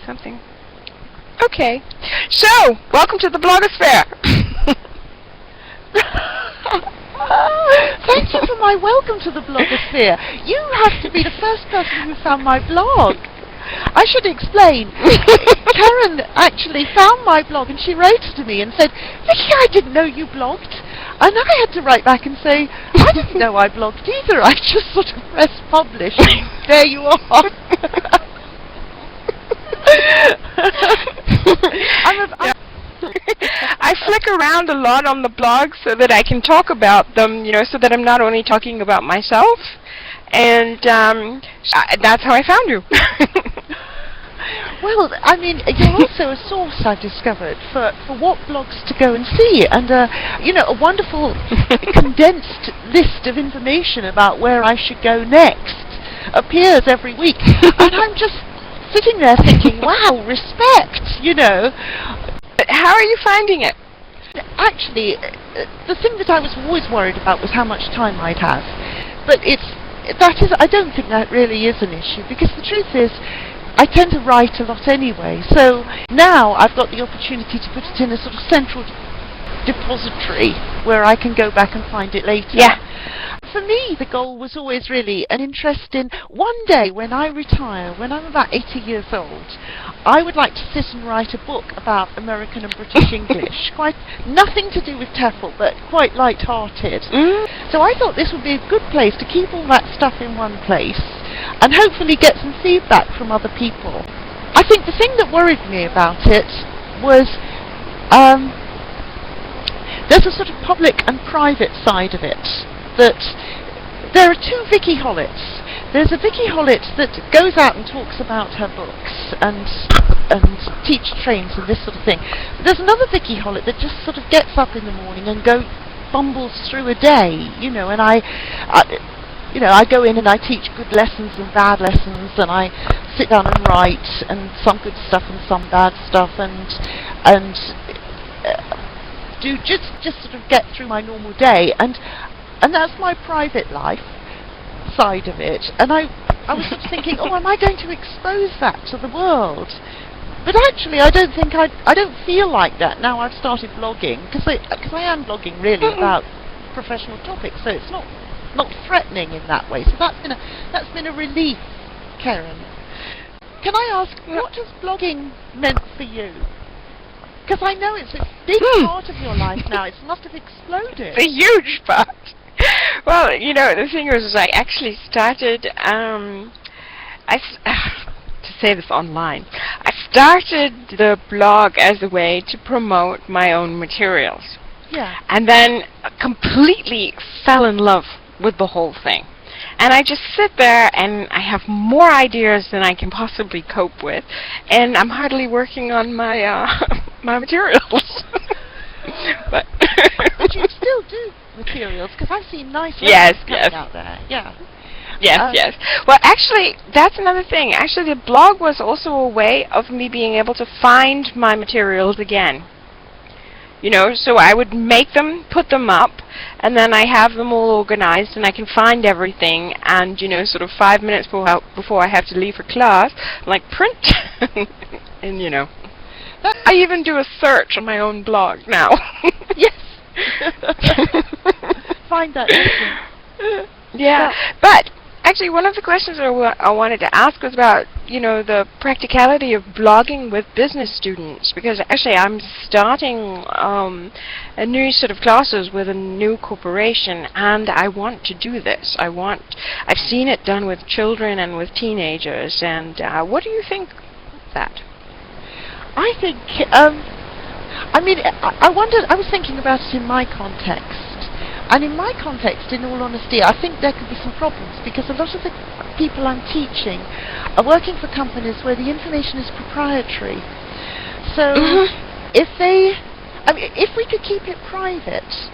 something. Okay. So, welcome to the blogosphere. Thank you for my welcome to the blogosphere. You have to be the first person who found my blog. I should explain. Karen actually found my blog and she wrote to me and said, Vicki, I didn't know you blogged. And I had to write back and say, I didn't know I blogged either. I just sort of pressed publish. There you are. I flick around a lot on the blog so that I can talk about them, so that I'm not only talking about myself. And that's how I found you. Well, I mean, you're also a source, I've discovered, for what blogs to go and see, and a wonderful condensed list of information about where I should go next appears every week, and I'm just sitting there thinking, wow, respect, How are you finding it? Actually, the thing that I was always worried about was how much time I'd have, but I don't think that really is an issue, because the truth is, I tend to write a lot anyway, so now I've got the opportunity to put it in a sort of central depository where I can go back and find it later. Yeah. For me, the goal was always really an interest in, one day when I retire, when I'm about 80 years old, I would like to sit and write a book about American and British English. Quite nothing to do with TEFL, but quite light-hearted. So I thought this would be a good place to keep all that stuff in one place and hopefully get some feedback from other people. I think the thing that worried me about it was there's a sort of public and private side of it. That there are two Vicki Hollets. There's a Vicki Hollett that goes out and talks about her books and teach trains and this sort of thing. But there's another Vicki Hollett that just sort of gets up in the morning and bumbles through a day, and I go in and I teach good lessons and bad lessons, and I sit down and write, and some good stuff and some bad stuff, and do just sort of get through my normal day, and that's my private life side of it. And I was sort of thinking, am I going to expose that to the world? But actually, I don't feel like that now I've started blogging, because I am blogging really about professional topics, so it's not threatening in that way. So that's been a relief, Karen. Can I ask, what has blogging meant for you? Because I know it's a big part of your life now. It must have exploded. It's a huge part. Well, the thing is I actually started, to say this online, I started the blog as a way to promote my own materials. Yeah. And then completely fell in love with the whole thing. And I just sit there and I have more ideas than I can possibly cope with, and I'm hardly working on my my materials. but you still do materials, because I've seen nice yes out there. Yeah. Yes. Well, actually, that's another thing. Actually, the blog was also a way of me being able to find my materials again. So I would make them, put them up, and then I have them all organized, and I can find everything, and, sort of 5 minutes before I have to leave for class, I'm like, print, and, I even do a search on my own blog now. Yes. Find that lesson. Yeah, but actually one of the questions I wanted to ask was about, the practicality of blogging with business students, because actually I'm starting a new set of classes with a new corporation, and I want to do this. I've seen it done with children and with teenagers, and what do you think of that? I think, I was thinking about it in my context. And in my context, in all honesty, I think there could be some problems, because a lot of the people I'm teaching are working for companies where the information is proprietary. So if we could keep it private,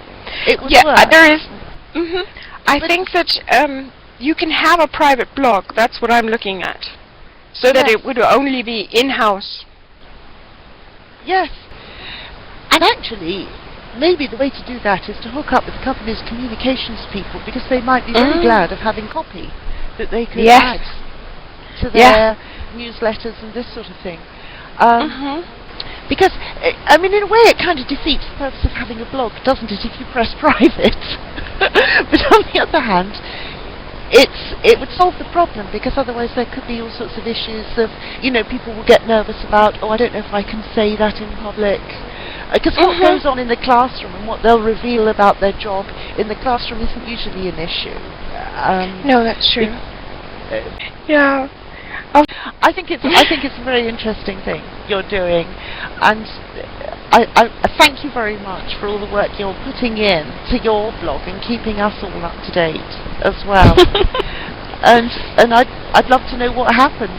it would work. There is. I think that you can have a private blog. That's what I'm looking at, so that it would only be in-house. Yes, and actually, maybe the way to do that is to hook up with the company's communications people, because they might be very glad of having copy that they could add to their newsletters and this sort of thing. Mhm. Because, I mean, in a way it kind of defeats the purpose of having a blog, doesn't it, if you press private? But on the other hand, it would solve the problem, because otherwise there could be all sorts of issues of, people will get nervous about, I don't know if I can say that in public. Because what goes on in the classroom and what they'll reveal about their job in the classroom isn't usually an issue. No, that's true. Yeah. I think it's a very interesting thing you're doing, and I thank you very much for all the work you're putting in to your blog and keeping us all up to date as well. and I'd love to know what happened.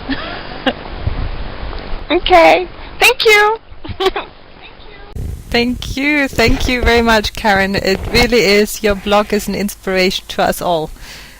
Okay. Thank you. Thank you very much, Karenne. It really is, your blog is an inspiration to us all.